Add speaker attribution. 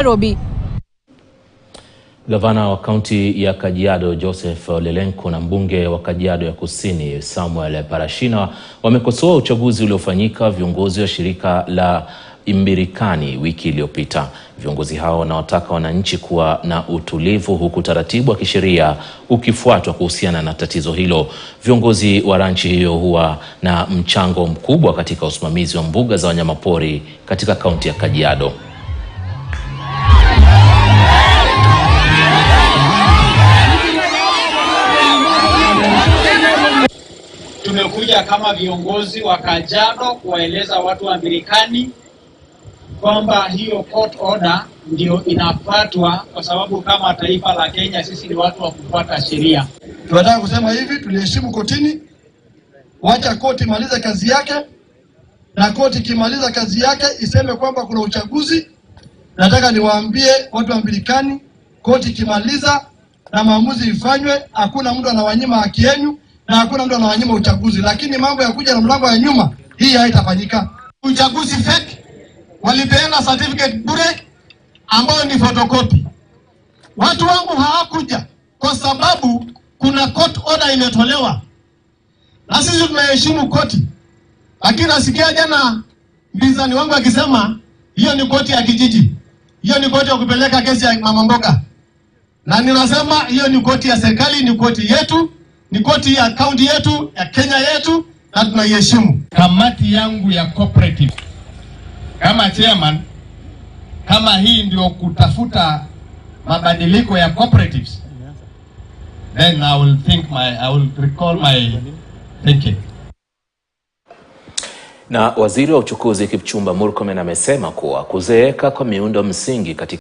Speaker 1: Nairobi.
Speaker 2: Gavana wa kaunti ya Kajiado Joseph Lelenko na mbunge wa Kajiado ya Kusini Samuel Parashina wamekosoa uchaguzi uliofanyika viongozi wa shirika la Imbirikani wiki iliyopita. Viongozi hao wanawataka wananchi kuwa na utulivu huku taratibu wa kisheria ukifuatwa kuhusiana na tatizo hilo. Viongozi wa ranchi hiyo huwa na mchango mkubwa katika usimamizi wa mbuga za wanyamapori katika kaunti ya Kajiado.
Speaker 3: Tumekuja kama viongozi wa Kajiado kuwaeleza watu wa Imbirikani kwamba hiyo court order ndio inafuatwa, kwa sababu kama taifa la Kenya sisi ni watu wa kufuata sheria.
Speaker 4: Tunataka kusema hivi, tuliheshimu kotini, wacha koti maliza kazi yake, na koti kimaliza kazi yake iseme kwamba kuna uchaguzi. Nataka niwaambie watu wa Imbirikani, koti kimaliza na maamuzi ifanywe, hakuna mtu anawanyima haki yenu na hakuna mtu anawanyima uchaguzi, lakini mambo ya kuja na mlango ya nyuma hii haitafanyika.
Speaker 5: Uchaguzi fake, walipeana certificate bure ambayo ni photocopy. Watu wangu hawakuja kwa sababu kuna court order imetolewa, na sisi tunaheshimu koti. Lakini nasikia jana mpinzani wangu akisema hiyo ni koti ya kijiji, hiyo ni koti ya kupeleka kesi ya mama mboga, na ninasema hiyo ni koti ya serikali, ni koti yetu, ni koti ya kaunti yetu, ya Kenya yetu, na tunaiheshimu.
Speaker 6: Kamati yangu ya cooperative kama chairman, kama hii ndio kutafuta mabadiliko ya cooperatives, then I will recall my thinking.
Speaker 2: Na waziri wa uchukuzi Kipchumba Murkomen amesema kuwa kuzeeka kwa miundo msingi katika